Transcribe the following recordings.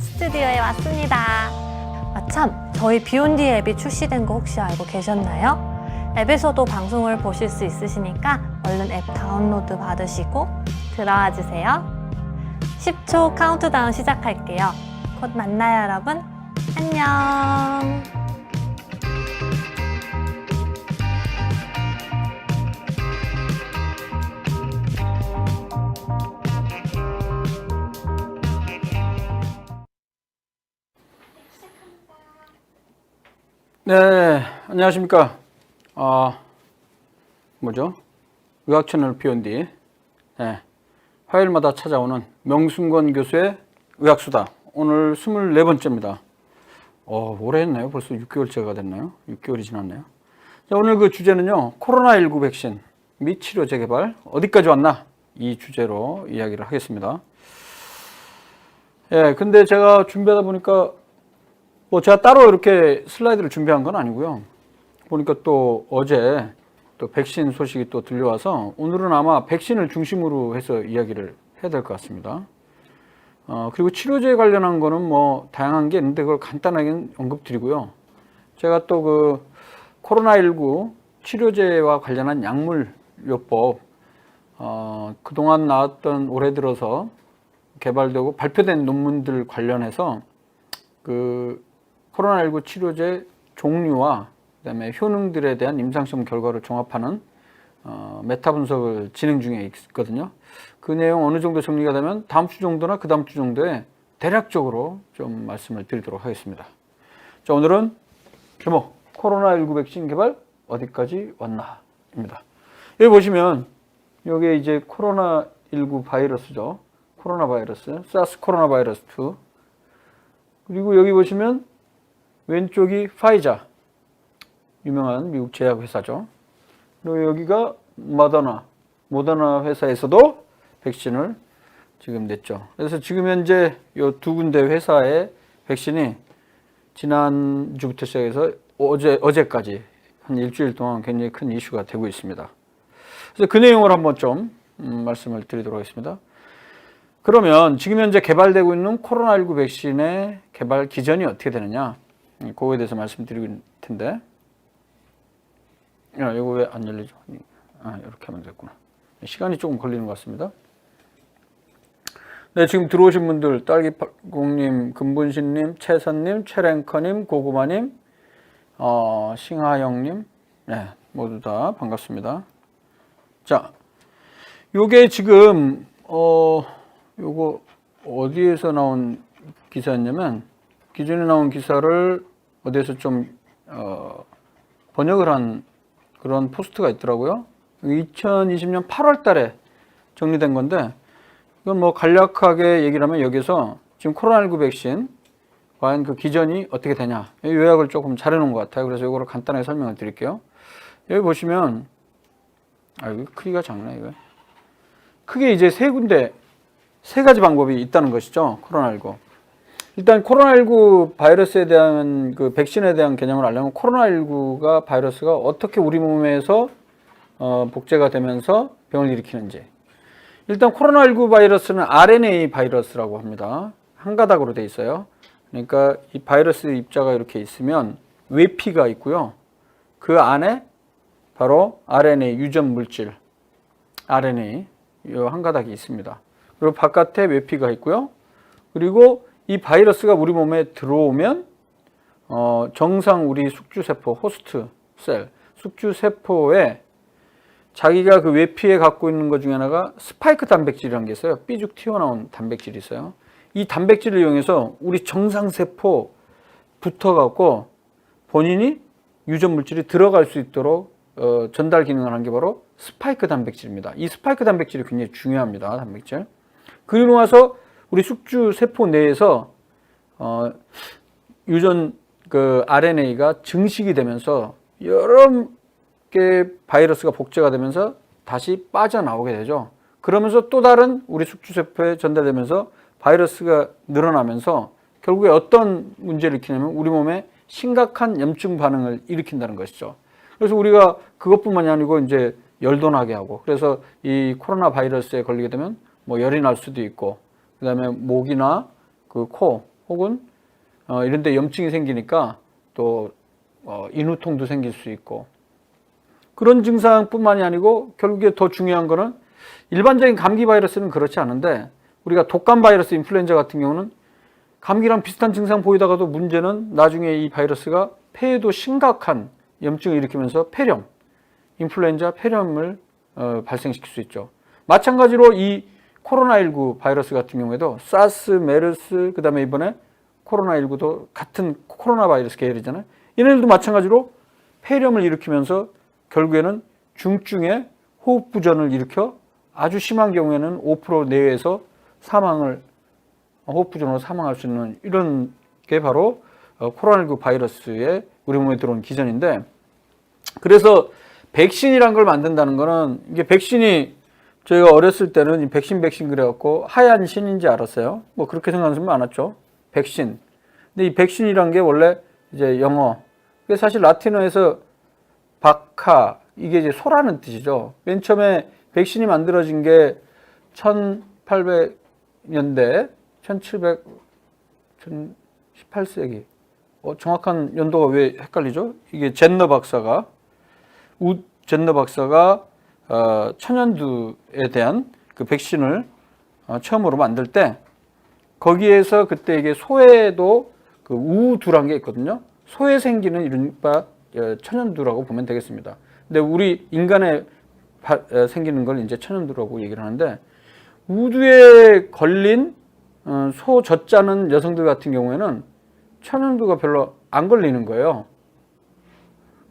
스튜디오에 왔습니다. 아참, 저희 비욘디 앱이 출시된 거 혹시 알고 계셨나요? 앱에서도 방송을 보실 수 있으시니까 얼른 앱 다운로드 받으시고 들어와 주세요. 10초 카운트다운 시작할게요. 곧 만나요, 여러분. 안녕. 네, 안녕하십니까. 의학 채널 비욘디. 네, 화요일마다 찾아오는 명순권 교수의 의학수다. 오늘 24번째입니다. 오래 했나요? 벌써 6개월째가 됐나요? 6개월이 지났네요. 자, 오늘 그 주제는요, 코로나19 백신 및 치료 재개발 어디까지 왔나? 이 주제로 이야기를 하겠습니다. 예, 근데 제가 준비하다 보니까 제가 따로 이렇게 슬라이드를 준비한 건 아니고요. 보니까 또 어제 또 백신 소식이 또 들려와서 오늘은 아마 백신을 중심으로 해서 이야기를 해야 될 것 같습니다. 그리고 치료제 관련한 거는 뭐 다양한 게 있는데 그걸 간단하게 언급드리고요. 제가 또 그 코로나19 치료제와 관련한 약물요법, 그동안 나왔던 올해 들어서 개발되고 발표된 논문들 관련해서 그 코로나19 치료제 종류와 그다음에 효능들에 대한 임상시험 결과를 종합하는 메타 분석을 진행 중에 있거든요. 그 내용 어느 정도 정리가 되면 다음 주 정도나 그 다음 주 정도에 대략적으로 좀 말씀을 드리도록 하겠습니다. 자, 오늘은 제목 코로나19 백신 개발 어디까지 왔나입니다. 여기 보시면 이게 이제 코로나19 바이러스죠. 코로나 바이러스, 사스 코로나 바이러스 2. 그리고 여기 보시면 왼쪽이 파이자, 유명한 미국 제약 회사죠. 그리고 여기가 모더나 회사에서도 백신을 지금 냈죠. 그래서 지금 현재 이 두 군데 회사의 백신이 지난주부터 시작해서 어제까지 한 일주일 동안 굉장히 큰 이슈가 되고 있습니다. 그래서 그 내용을 한번 좀 말씀을 드리도록 하겠습니다. 그러면 지금 현재 개발되고 있는 코로나19 백신의 개발 기전이 어떻게 되느냐, 그거에 대해서 말씀드릴 텐데, 이거 왜 안 열리죠? 이렇게 하면 됐구나. 시간이 조금 걸리는 것 같습니다. 네, 지금 들어오신 분들, 딸기공님, 금분신님, 최선님, 최랭커님, 고구마님, 싱하영님, 네, 모두 다 반갑습니다. 자, 요게 지금, 요거 어디에서 나온 기사였냐면, 기존에 나온 기사를 어디에서 좀 번역을 한 그런 포스트가 있더라고요. 2020년 8월 달에 정리된 건데, 이건 뭐 간략하게 얘기를 하면 여기서 지금 코로나19 백신 과연 그 기전이 어떻게 되냐, 요약을 조금 잘 해놓은 것 같아요. 그래서 이거를 간단하게 설명을 드릴게요. 여기 보시면 이거 크기가 작네. 이거 크게 이제 세 가지 방법이 있다는 것이죠. 코로나19. 일단 코로나19 바이러스에 대한 그 백신에 대한 개념을 알려면 코로나19가 바이러스가 어떻게 우리 몸에서 복제가 되면서 병을 일으키는지. 일단 코로나19 바이러스는 RNA 바이러스라고 합니다. 한 가닥으로 돼 있어요. 그러니까 이 바이러스 입자가 이렇게 있으면 외피가 있고요. 그 안에 바로 RNA 유전 물질, RNA 이 한 가닥이 있습니다. 그리고 바깥에 외피가 있고요. 그리고 이 바이러스가 우리 몸에 들어오면 정상 우리 숙주세포, 호스트 셀, 숙주세포에 자기가 그 외피에 갖고 있는 것 중에 하나가 스파이크 단백질이라는 게 있어요. 삐죽 튀어나온 단백질이 있어요. 이 단백질을 이용해서 우리 정상세포 붙어갖고 본인이 유전 물질이 들어갈 수 있도록 전달 기능을 한 게 바로 스파이크 단백질입니다. 이 스파이크 단백질이 굉장히 중요합니다. 단백질. 그리고 나서 우리 숙주 세포 내에서 유전 그 RNA가 증식이 되면서 여러 개 바이러스가 복제가 되면서 다시 빠져나오게 되죠. 그러면서 또 다른 우리 숙주 세포에 전달되면서 바이러스가 늘어나면서 결국에 어떤 문제를 일으키냐면 우리 몸에 심각한 염증 반응을 일으킨다는 것이죠. 그래서 우리가 그것뿐만이 아니고 이제 열도 나게 하고, 그래서 이 코로나 바이러스에 걸리게 되면 뭐 열이 날 수도 있고, 그 다음에 목이나 그 코 혹은 이런 데 염증이 생기니까 또 인후통도 생길 수 있고, 그런 증상뿐만이 아니고 결국에 더 중요한 거는 일반적인 감기 바이러스는 그렇지 않은데 우리가 독감 바이러스 인플루엔자 같은 경우는 감기랑 비슷한 증상 보이다가도 문제는 나중에 이 바이러스가 폐에도 심각한 염증을 일으키면서 폐렴, 인플루엔자 폐렴을 발생시킬 수 있죠. 마찬가지로 이 코로나19 바이러스 같은 경우에도 사스, 메르스, 그 다음에 이번에 코로나19도 같은 코로나 바이러스 계열이잖아요. 얘네들도 마찬가지로 폐렴을 일으키면서 결국에는 중증의 호흡부전을 일으켜 아주 심한 경우에는 5% 내외에서 호흡부전으로 사망할 수 있는 이런 게 바로 코로나19 바이러스에 우리 몸에 들어온 기전인데, 그래서 백신이란 걸 만든다는 거는, 이게 백신이 저희가 어렸을 때는 백신 그래갖고 하얀 신인지 알았어요. 뭐 그렇게 생각하는 사람 많았죠. 백신. 근데 이 백신이란 게 원래 이제 영어. 사실 라틴어에서 바카, 이게 이제 소라는 뜻이죠. 맨 처음에 백신이 만들어진 게 1800년대, 18세기. 정확한 연도가 왜 헷갈리죠? 이게 젠너 박사가 천연두에 대한 그 백신을 처음으로 만들 때, 거기에서 그때 이게 소에도 그 우두란 게 있거든요. 소에 생기는 이른바 천연두라고 보면 되겠습니다. 근데 우리 인간에 생기는 걸 이제 천연두라고 얘기를 하는데, 우두에 걸린 소 젖자는 여성들 같은 경우에는 천연두가 별로 안 걸리는 거예요.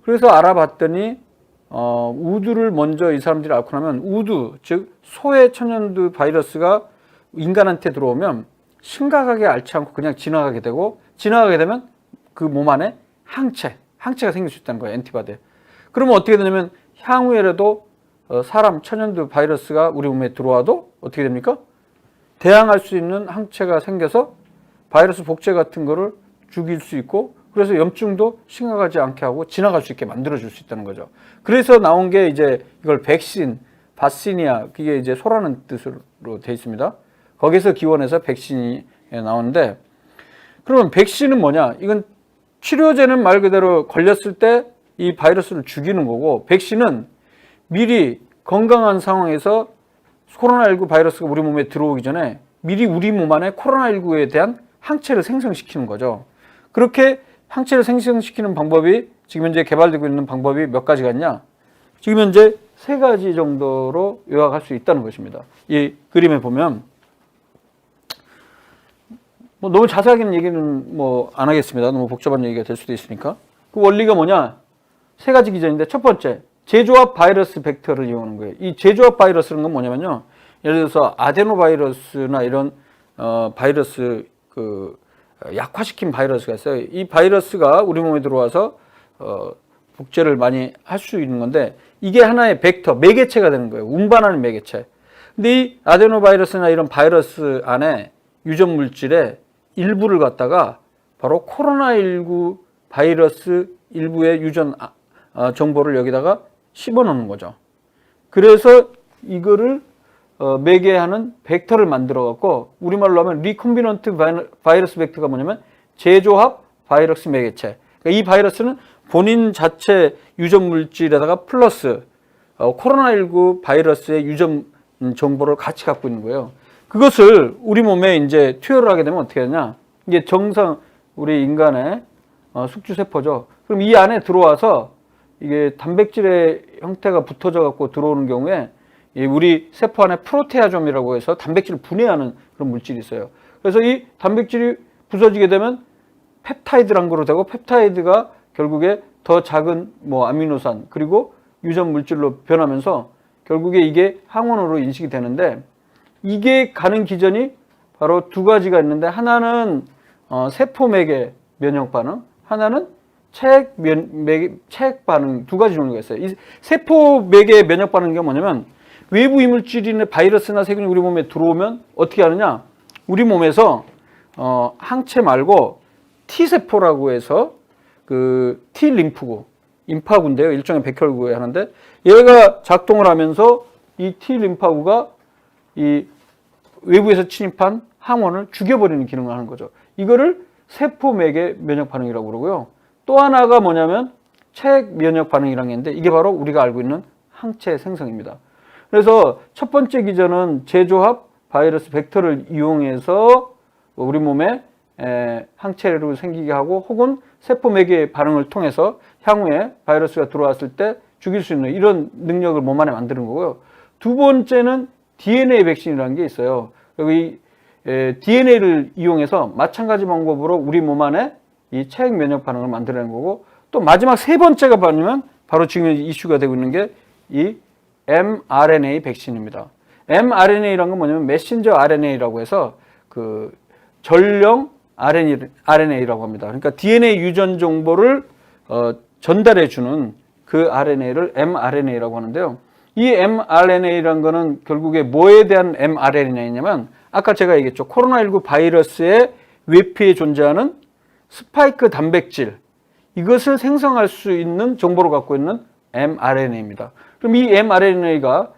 그래서 알아봤더니 우두를 먼저 이 사람들이 앓고 나면 우두, 즉 소의 천연두 바이러스가 인간한테 들어오면 심각하게 앓지 않고 그냥 지나가게 되고, 지나가게 되면 그 몸 안에 항체가 생길 수 있다는 거예요. 엔티바디. 그러면 어떻게 되냐면 향후에라도 사람 천연두 바이러스가 우리 몸에 들어와도 어떻게 됩니까? 대항할 수 있는 항체가 생겨서 바이러스 복제 같은 거를 죽일 수 있고, 그래서 염증도 심각하지 않게 하고 지나갈 수 있게 만들어줄 수 있다는 거죠. 그래서 나온 게 이제 이걸 백신, 바시니아, 그게 이제 소라는 뜻으로 되어 있습니다. 거기서 기원해서 백신이 나오는데, 그러면 백신은 뭐냐? 이건 치료제는 말 그대로 걸렸을 때 이 바이러스를 죽이는 거고, 백신은 미리 건강한 상황에서 코로나19 바이러스가 우리 몸에 들어오기 전에 미리 우리 몸 안에 코로나19에 대한 항체를 생성시키는 거죠. 그렇게 항체를 생성시키는 방법이 지금 현재 개발되고 있는 방법이 몇 가지가 있냐? 지금 현재 3가지 정도로 요약할 수 있다는 것입니다. 이 그림에 보면 뭐 너무 자세하게는 얘기는 뭐 안 하겠습니다. 너무 복잡한 얘기가 될 수도 있으니까. 그 원리가 뭐냐? 3가지 기전인데, 첫 번째, 재조합 바이러스 벡터를 이용하는 거예요. 이 재조합 바이러스는 건 뭐냐면요, 예를 들어서 아데노바이러스나 이런 바이러스 약화시킨 바이러스가 있어요. 이 바이러스가 우리 몸에 들어와서 복제를 많이 할 수 있는 건데, 이게 하나의 벡터, 매개체가 되는 거예요. 운반하는 매개체. 근데 이 아데노바이러스나 이런 바이러스 안에 유전 물질의 일부를 갖다가 바로 코로나19 바이러스 일부의 유전 정보를 여기다가 씹어넣는 거죠. 그래서 이거를 매개하는 벡터를 만들어 갖고, 우리말로 하면 리콤비넌트 바이러스 벡터가 뭐냐면 재조합 바이러스 매개체. 그러니까 이 바이러스는 본인 자체 유전 물질에다가 플러스 코로나19 바이러스의 유전 정보를 같이 갖고 있는 거예요. 그것을 우리 몸에 이제 투여를 하게 되면 어떻게 되냐? 이게 정상 우리 인간의 숙주세포죠. 그럼 이 안에 들어와서 이게 단백질의 형태가 붙어져 갖고 들어오는 경우에 우리 세포 안에 프로테아좀이라고 해서 단백질을 분해하는 그런 물질이 있어요. 그래서 이 단백질이 부서지게 되면 펩타이드란 거로 되고, 펩타이드가 결국에 더 작은 뭐 아미노산 그리고 유전 물질로 변하면서 결국에 이게 항원으로 인식이 되는데, 이게 가는 기전이 바로 2가지가 있는데, 하나는 세포 매개 면역 반응, 하나는 체액 반응, 2가지 종류가 있어요. 이 세포 매개 면역 반응이 뭐냐면, 외부 이물질이나 바이러스나 세균이 우리 몸에 들어오면 어떻게 하느냐? 우리 몸에서 항체 말고 T세포라고 해서 그 T림프구, 임파구인데요. 일종의 백혈구에 하는데, 얘가 작동을 하면서 이 T림파구가 이 외부에서 침입한 항원을 죽여버리는 기능을 하는 거죠. 이거를 세포맥의 면역 반응이라고 그러고요. 또 하나가 뭐냐면 체액 면역 반응이라는 게 있는데 이게 바로 우리가 알고 있는 항체 생성입니다. 그래서 첫 번째 기전은 재조합 바이러스 벡터를 이용해서 우리 몸에 항체를 생기게 하고 혹은 세포맥의 반응을 통해서 향후에 바이러스가 들어왔을 때 죽일 수 있는 이런 능력을 몸 안에 만드는 거고요. 두 번째는 DNA 백신이라는 게 있어요. 여기 DNA를 이용해서 마찬가지 방법으로 우리 몸 안에 이 체액 면역 반응을 만들어내는 거고, 또 마지막 세 번째가 뭐냐면 바로 지금 이슈가 되고 있는 게 이 mRNA 백신입니다. mRNA라는 건 뭐냐면 메신저 RNA라고 해서 그 전령 RNA라고 합니다. 그러니까 DNA 유전 정보를 전달해 주는 그 RNA를 mRNA라고 하는데요. 이 mRNA라는 거는 결국에 뭐에 대한 mRNA냐면 아까 제가 얘기했죠. 코로나19 바이러스의 외피에 존재하는 스파이크 단백질, 이것을 생성할 수 있는 정보를 갖고 있는 mRNA입니다. 그럼 이 mRNA가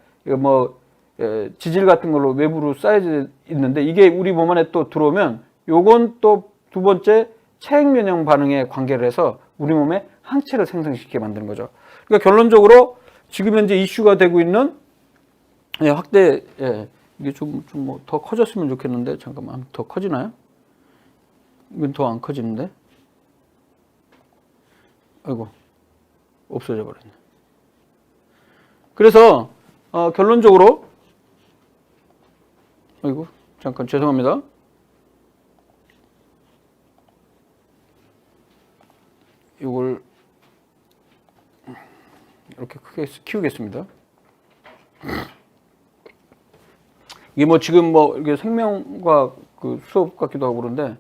지질 같은 걸로 외부로 쌓여져 있는데 이게 우리 몸 안에 또 들어오면 요건 또 두 번째 체액 면역 반응에 관계를 해서 우리 몸에 항체를 생성시키게 만드는 거죠. 그러니까 결론적으로 지금 현재 이슈가 되고 있는 확대, 이게 좀 더 커졌으면 좋겠는데 잠깐만, 더 커지나요? 이건 더 안 커지는데? 아이고, 없어져 버렸네. 그래서 결론적으로, 아이고 잠깐 죄송합니다. 이걸 이렇게 크게 키우겠습니다. 이게 지금 이게 생명과 그 수업 같기도 하고 그런데,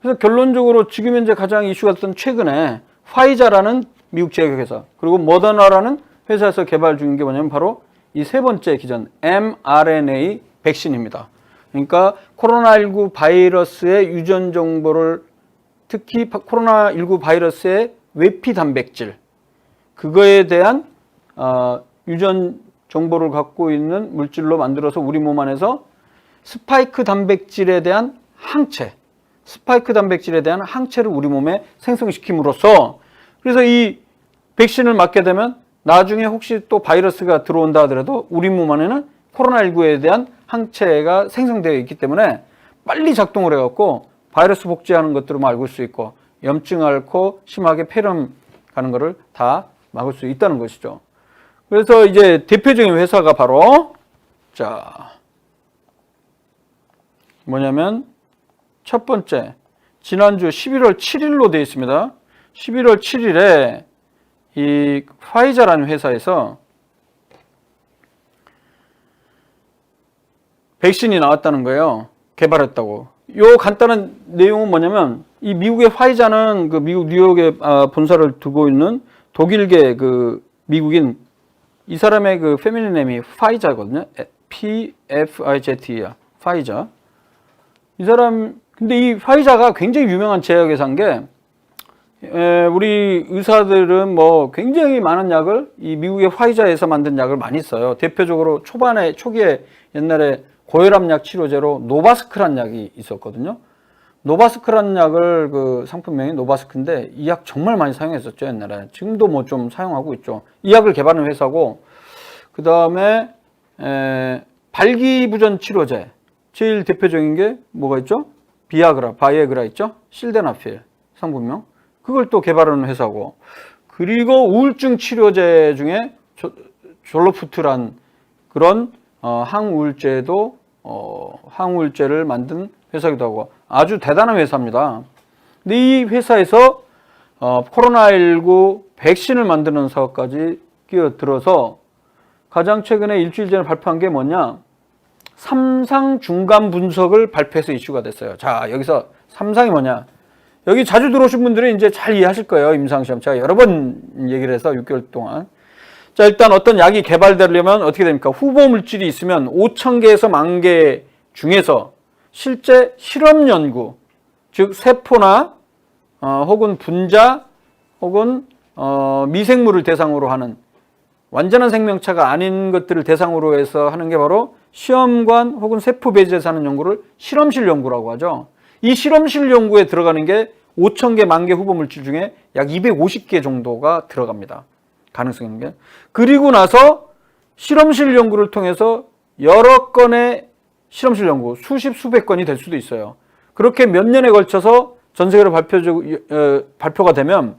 그래서 결론적으로 지금 현재 가장 이슈가 됐던 최근에 화이자라는 미국 제약회사 그리고 모더나라는 회사에서 개발 중인 게 뭐냐면 바로 이 세 번째 기전 mRNA 백신입니다. 그러니까 코로나19 바이러스의 유전 정보를, 특히 코로나19 바이러스의 외피 단백질, 그거에 대한 유전 정보를 갖고 있는 물질로 만들어서 우리 몸 안에서 스파이크 단백질에 대한 항체를 우리 몸에 생성시킴으로써, 그래서 이 백신을 맞게 되면 나중에 혹시 또 바이러스가 들어온다 하더라도 우리 몸 안에는 코로나19에 대한 항체가 생성되어 있기 때문에 빨리 작동을 해갖고 바이러스 복제하는 것들을 막을 수 있고 염증 앓고 심하게 폐렴 가는 거를 다 막을 수 있다는 것이죠. 그래서 이제 대표적인 회사가 바로 뭐냐면 첫 번째 지난주 11월 7일로 되어 있습니다. 11월 7일에 이 화이자라는 회사에서 백신이 나왔다는 거예요. 개발했다고. 요 간단한 내용은 뭐냐면 이 미국의 화이자는 그 미국 뉴욕에 본사를 두고 있는 독일계 그 미국인, 이 사람의 그 패밀리 네임이 파이자거든요. PFIZ야. 파이자. 이 사람, 근데 이 화이자가 굉장히 유명한 제약회사인 게, 우리 의사들은 굉장히 많은 약을 이 미국의 화이자에서 만든 약을 많이 써요. 대표적으로 초기에 옛날에 고혈압약 치료제로 노바스크란 약이 있었거든요. 노바스크란 약을 그 상품명이 노바스크인데 이 약 정말 많이 사용했었죠, 옛날에. 지금도 좀 사용하고 있죠. 이 약을 개발한 회사고, 그 다음에 발기부전 치료제, 제일 대표적인 게 뭐가 있죠? 바이에그라 있죠? 실데나필 상품명. 그걸 또 개발하는 회사고, 그리고 우울증 치료제 중에 졸로푸트란 그런 항우울제도 항우울제를 만든 회사기도 하고 아주 대단한 회사입니다. 근데 이 회사에서 코로나19 백신을 만드는 사업까지 끼어들어서 가장 최근에 일주일 전에 발표한 게 뭐냐, 3상 중간 분석을 발표해서 이슈가 됐어요. 자, 여기서 3상이 뭐냐, 여기 자주 들어오신 분들은 이제 잘 이해하실 거예요. 임상시험 제가 여러 번 얘기를 해서 6개월 동안. 자, 일단 어떤 약이 개발되려면 어떻게 됩니까? 후보 물질이 있으면 5,000개에서 10,000개 중에서 실제 실험 연구, 즉 세포나 혹은 분자 혹은 미생물을 대상으로 하는 완전한 생명체가 아닌 것들을 대상으로 해서 하는 게 바로 시험관 혹은 세포 배제에서 하는 연구를 실험실 연구라고 하죠. 이 실험실 연구에 들어가는 게 5,000개, 10,000개 후보 물질 중에 약 250개 정도가 들어갑니다. 가능성 있는 게. 그리고 나서 실험실 연구를 통해서 여러 건의 실험실 연구, 수십, 수백 건이 될 수도 있어요. 그렇게 몇 년에 걸쳐서 전 세계로 발표가 되면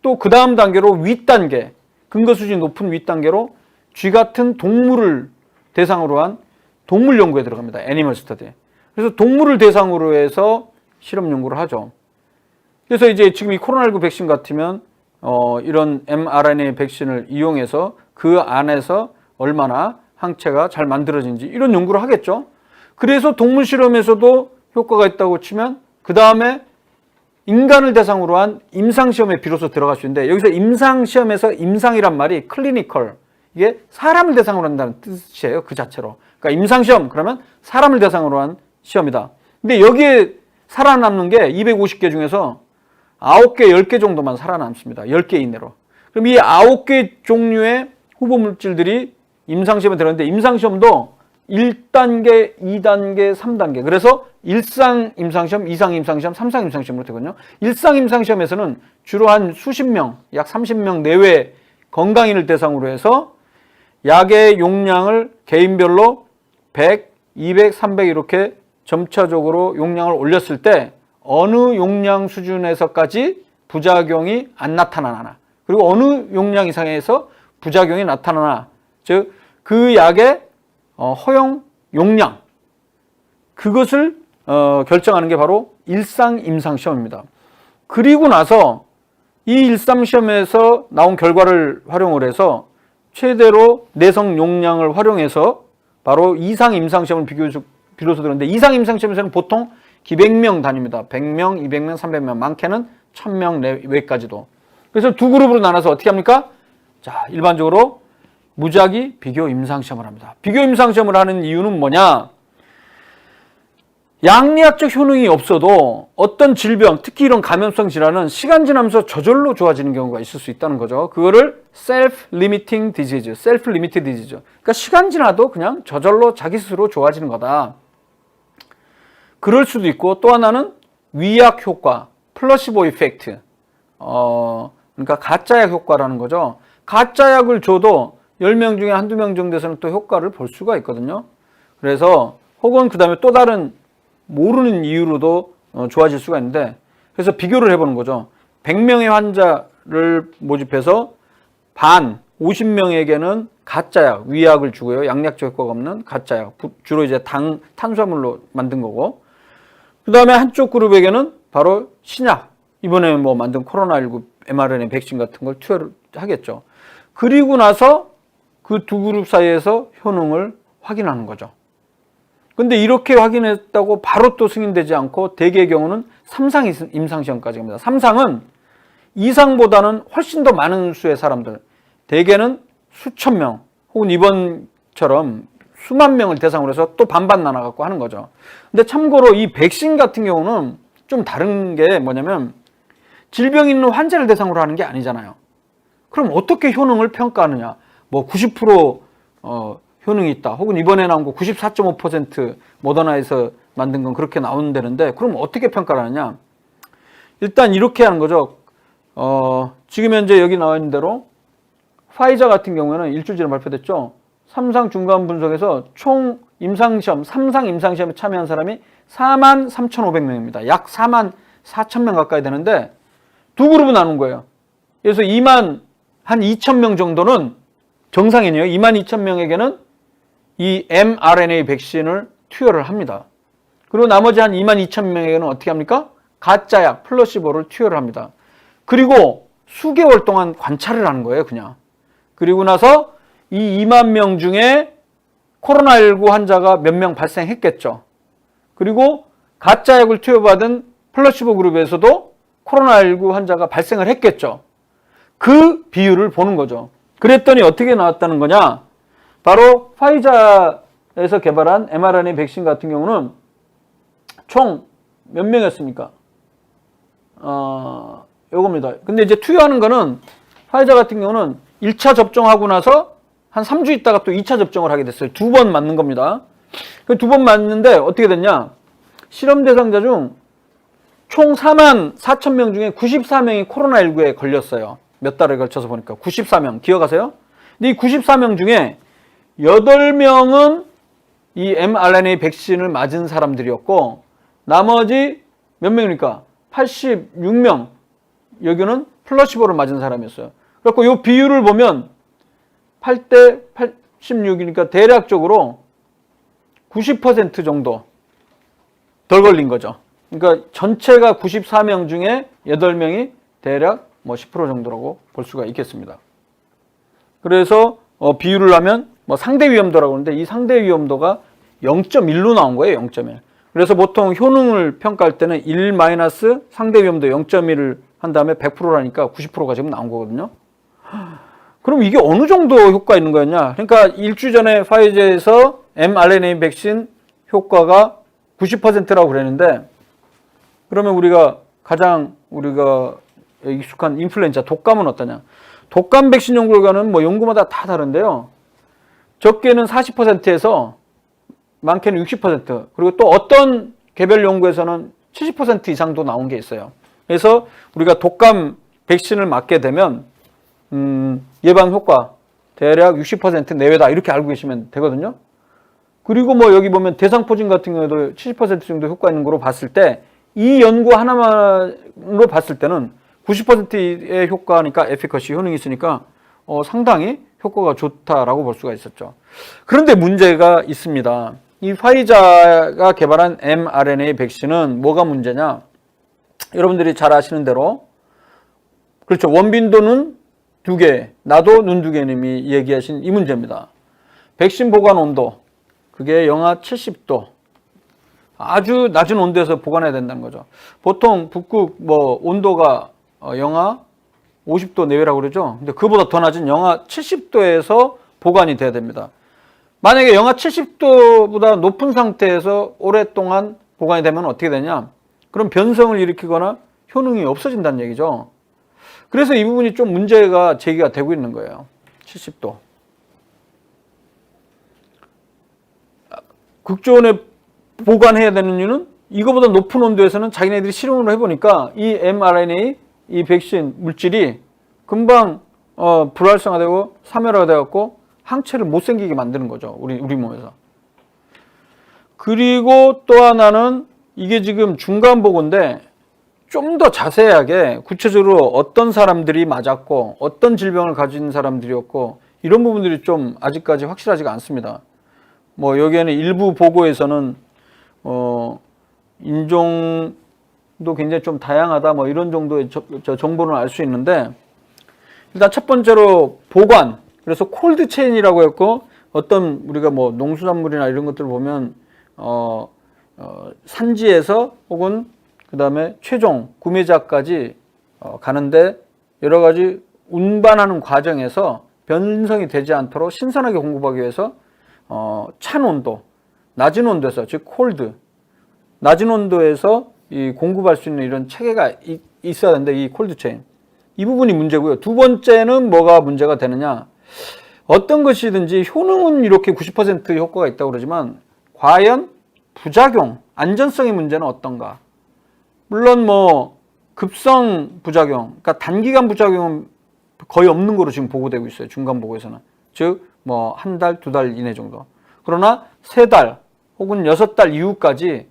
또 그 다음 단계로 윗단계, 근거 수준이 높은 윗단계로 쥐 같은 동물을 대상으로 한 동물 연구에 들어갑니다. 애니멀 스터디. 그래서 동물을 대상으로 해서 실험 연구를 하죠. 그래서 이제 지금 이 코로나19 백신 같으면 이런 mRNA 백신을 이용해서 그 안에서 얼마나 항체가 잘 만들어진지 이런 연구를 하겠죠. 그래서 동물 실험에서도 효과가 있다고 치면 그 다음에 인간을 대상으로 한 임상시험에 비로소 들어갈 수 있는데, 여기서 임상시험에서 임상이란 말이 클리니컬, 이게 사람을 대상으로 한다는 뜻이에요. 그 자체로. 그러니까 임상시험 그러면 사람을 대상으로 한 시험이다. 근데 여기에 살아남는 게 250개 중에서 9개, 10개 정도만 살아남습니다. 10개 이내로. 그럼 이 9개 종류의 후보 물질들이 임상시험에 들어갔는데, 임상시험도 1단계, 2단계, 3단계. 그래서 1상 임상시험, 2상 임상시험, 3상 임상시험으로 되거든요. 1상 임상시험에서는 주로 한 수십 명, 약 30명 내외 건강인을 대상으로 해서 약의 용량을 개인별로 100, 200, 300 이렇게 점차적으로 용량을 올렸을 때 어느 용량 수준에서까지 부작용이 안 나타나나, 그리고 어느 용량 이상에서 부작용이 나타나나, 즉 그 약의 허용 용량, 그것을 결정하는 게 바로 일상 임상시험입니다. 그리고 나서 이 일상시험에서 나온 결과를 활용을 해서 최대로 내성 용량을 활용해서 바로 이상 임상시험을 비로소 들었는데, 이상 임상시험에서는 보통 기백명 단위입니다. 100명, 200명, 300명, 많게는 1000명 내외까지도. 그래서 두 그룹으로 나눠서 어떻게 합니까? 자, 일반적으로 무작위 비교 임상시험을 합니다. 비교 임상시험을 하는 이유는 뭐냐? 양리학적 효능이 없어도 어떤 질병, 특히 이런 감염성 질환은 시간 지나면서 저절로 좋아지는 경우가 있을 수 있다는 거죠. 그거를 self-limiting disease, self-limited disease. 그러니까 시간 지나도 그냥 저절로 자기 스스로 좋아지는 거다. 그럴 수도 있고, 또 하나는 위약 효과, 플러시보 이펙트. 그러니까 가짜약 효과라는 거죠. 가짜약을 줘도 10명 중에 한두 명 정도에서는 또 효과를 볼 수가 있거든요. 그래서 혹은 그 다음에 또 다른 모르는 이유로도 좋아질 수가 있는데, 그래서 비교를 해보는 거죠. 100명의 환자를 모집해서 반, 50명에게는 가짜약, 위약을 주고요. 양약적 효과가 없는 가짜약, 주로 이제 탄수화물로 만든 거고, 그 다음에 한쪽 그룹에게는 바로 신약, 이번에 뭐 만든 코로나19 mRNA 백신 같은 걸 투여를 하겠죠. 그리고 나서 그 두 그룹 사이에서 효능을 확인하는 거죠. 근데 이렇게 확인했다고 바로 또 승인되지 않고 대개의 경우는 3상 임상시험까지 갑니다. 3상은 2상보다는 훨씬 더 많은 수의 사람들, 대개는 수천 명 혹은 이번처럼 수만 명을 대상으로 해서 또 반반 나눠갖고 하는 거죠. 근데 참고로 이 백신 같은 경우는 좀 다른 게 뭐냐면, 질병이 있는 환자를 대상으로 하는 게 아니잖아요. 그럼 어떻게 효능을 평가하느냐? 뭐 90% 효능이 있다. 혹은 이번에 나온 거 94.5% 모더나에서 만든 건 그렇게 나온다는데, 그럼 어떻게 평가를 하느냐? 일단 이렇게 하는 거죠. 지금 현재 여기 나와 있는 대로 파이자 같은 경우에는 일주일 전에 발표됐죠. 3상 중간 분석에서 총 임상시험, 3상 임상시험에 참여한 사람이 43,500명입니다. 약 44,000명 가까이 되는데 두 그룹은 나눈 거예요. 그래서 2,000명 정도는 정상인이에요. 22,000명에게는 이 mRNA 백신을 투여를 합니다. 그리고 나머지 한 22,000명에게는 어떻게 합니까? 가짜약, 플러시보를 투여를 합니다. 그리고 수개월 동안 관찰을 하는 거예요, 그냥. 그리고 나서 이 2만 명 중에 코로나19 환자가 몇 명 발생했겠죠. 그리고 가짜약을 투여받은 플러시보 그룹에서도 코로나19 환자가 발생을 했겠죠. 그 비율을 보는 거죠. 그랬더니 어떻게 나왔다는 거냐? 바로 파이자에서 개발한 mRNA 백신 같은 경우는 총 몇 명이었습니까? 요겁니다. 근데 이제 투여하는 거는 파이자 같은 경우는 1차 접종하고 나서 한 3주 있다가 또 2차 접종을 하게 됐어요. 2번 맞는 겁니다. 두 번 맞는데 어떻게 됐냐? 실험 대상자 중 총 44,000명 중에 94명이 코로나19에 걸렸어요. 몇 달에 걸쳐서 보니까 94명 기억하세요? 근데 이 94명 중에 8명은 이 mRNA 백신을 맞은 사람들이었고 나머지 몇 명입니까? 86명 여기는 플라시보를 맞은 사람이었어요. 그래서 이 비율을 보면 8대 86이니까 대략적으로 90% 정도 덜 걸린 거죠. 그러니까 전체가 94명 중에 8명이 대략 뭐 10% 정도라고 볼 수가 있겠습니다. 그래서 비율을 하면 뭐 상대 위험도라고 하는데 이 상대 위험도가 0.1로 나온 거예요. 0.1. 그래서 보통 효능을 평가할 때는 1 마이너스 상대 위험도 0.1을 한 다음에 100%라니까 90%가 지금 나온 거거든요. 그럼 이게 어느 정도 효과 있는 거였냐? 그러니까 일주 전에 파이저에서 mRNA 백신 효과가 90%라고 그랬는데 그러면 우리가 익숙한 인플루엔자 독감은 어떠냐? 독감 백신 연구 결과는 뭐 연구마다 다 다른데요. 적게는 40%에서 많게는 60% 그리고 또 어떤 개별 연구에서는 70% 이상도 나온 게 있어요. 그래서 우리가 독감 백신을 맞게 되면 예방 효과 대략 60% 내외다 이렇게 알고 계시면 되거든요. 그리고 뭐 여기 보면 대상포진 같은 경우에도 70% 정도 효과 있는 거로 봤을 때 이 연구 하나만으로 봤을 때는 90%의 효과니까 에피커시 효능이 있으니까 상당히 효과가 좋다라고 볼 수가 있었죠. 그런데 문제가 있습니다. 이 화이자가 개발한 mRNA 백신은 뭐가 문제냐? 여러분들이 잘 아시는 대로 그렇죠. 원빈도는 2개, 나도 눈 2개님이 얘기하신 이 문제입니다. 백신 보관 온도 그게 영하 70도 아주 낮은 온도에서 보관해야 된다는 거죠. 보통 북극 뭐 온도가 영하 50도 내외라고 그러죠. 근데 그보다 더 낮은 영하 70도에서 보관이 돼야 됩니다. 만약에 영하 70도보다 높은 상태에서 오랫동안 보관이 되면 어떻게 되냐? 그럼 변성을 일으키거나 효능이 없어진다는 얘기죠. 그래서 이 부분이 좀 문제가 제기가 되고 있는 거예요. 70도. 극저온에 보관해야 되는 이유는 이거보다 높은 온도에서는 자기네들이 실험을 해보니까 이 mRNA, 이 백신 물질이 금방 불활성화되고 사멸화되고 항체를 못 생기게 만드는 거죠. 우리 몸에서. 그리고 또 하나는 이게 지금 중간 보고인데 좀 더 자세하게 구체적으로 어떤 사람들이 맞았고 어떤 질병을 가진 사람들이었고 이런 부분들이 좀 아직까지 확실하지가 않습니다. 뭐 여기에는 일부 보고에서는 인종도 굉장히 좀 다양하다 뭐 이런 정도의 정보는 알 수 있는데 일단 첫 번째로 보관 그래서 콜드 체인이라고 했고 어떤 우리가 뭐 농수산물이나 이런 것들을 보면 산지에서 혹은 그 다음에 최종 구매자까지 가는데 여러 가지 운반하는 과정에서 변성이 되지 않도록 신선하게 공급하기 위해서 찬 온도, 낮은 온도에서 즉 콜드, 낮은 온도에서 이 공급할 수 있는 이런 체계가 있어야 되는데 이 콜드 체인 이 부분이 문제고요. 두 번째는 뭐가 문제가 되느냐? 어떤 것이든지 효능은 이렇게 90% 효과가 있다고 그러지만 과연 부작용, 안전성의 문제는 어떤가? 물론 뭐 급성 부작용, 그러니까 단기간 부작용은 거의 없는 거로 지금 보고되고 있어요. 중간 보고에서는. 즉 뭐 한 달, 2달 이내 정도. 그러나 3달 혹은 6달 이후까지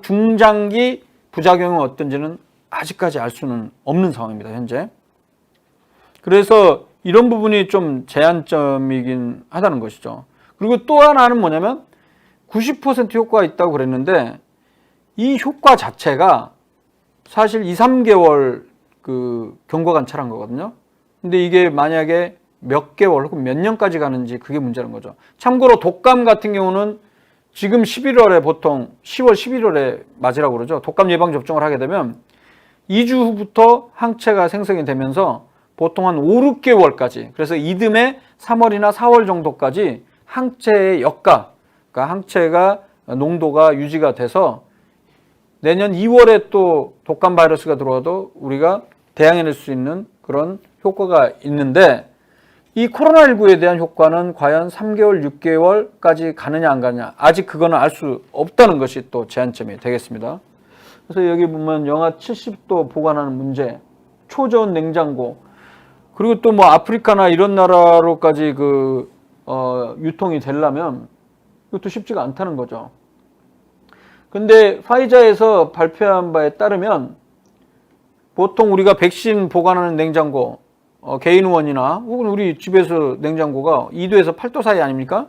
중장기 부작용은 어떤지는 아직까지 알 수는 없는 상황입니다. 현재. 그래서 이런 부분이 좀 제한점이긴 하다는 것이죠. 그리고 또 하나는 뭐냐면 90% 효과가 있다고 그랬는데 이 효과 자체가 사실 2, 3개월 그 경과 관찰한 거거든요. 근데 이게 만약에 몇 개월 혹은 몇 년까지 가는지 그게 문제라는 거죠. 참고로 독감 같은 경우는 지금 11월에 보통 10월, 11월에 맞으라고 그러죠. 독감 예방 접종을 하게 되면 2주 후부터 항체가 생성이 되면서 보통 한 5, 6개월까지 그래서 이듬해 3월이나 4월 정도까지 항체의 역가, 그러니까 항체가 농도가 유지가 돼서 내년 2월에 또 독감 바이러스가 들어와도 우리가 대항해낼 수 있는 그런 효과가 있는데 이 코로나19에 대한 효과는 과연 3개월, 6개월까지 가느냐 안 가느냐 아직 그거는 알 수 없다는 것이 또 제한점이 되겠습니다. 그래서 여기 보면 영하 70도 보관하는 문제, 초저온 냉장고, 그리고 또 뭐 아프리카나 이런 나라로까지 유통이 되려면 이것도 쉽지가 않다는 거죠. 근데 파이자에서 발표한 바에 따르면 보통 우리가 백신 보관하는 냉장고, 개인원이나 혹은 우리 집에서 냉장고가 2도에서 8도 사이 아닙니까?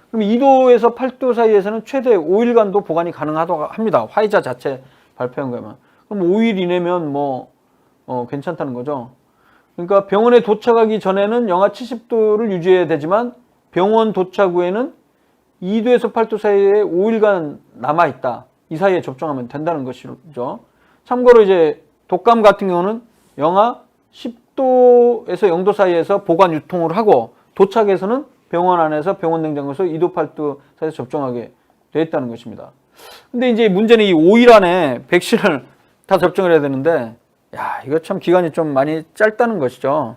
그럼 2도에서 8도 사이에서는 최대 5일간도 보관이 가능하다고 합니다. 화이자 자체 발표한 거면. 그럼 5일 이내면 괜찮다는 거죠. 그러니까 병원에 도착하기 전에는 영하 70도를 유지해야 되지만 병원 도착 후에는 2도에서 8도 사이에 5일간 남아있다. 이 사이에 접종하면 된다는 것이죠. 참고로 이제 독감 같은 경우는 영하 10도에서 0도 사이에서 보관 유통을 하고 도착해서는 병원 안에서 병원 냉장고에서 2도 8도 사이에서 접종하게 되어 있다는 것입니다. 근데 이제 문제는 이 5일 안에 백신을 다 접종을 해야 되는데 이거 참 기간이 좀 많이 짧다는 것이죠.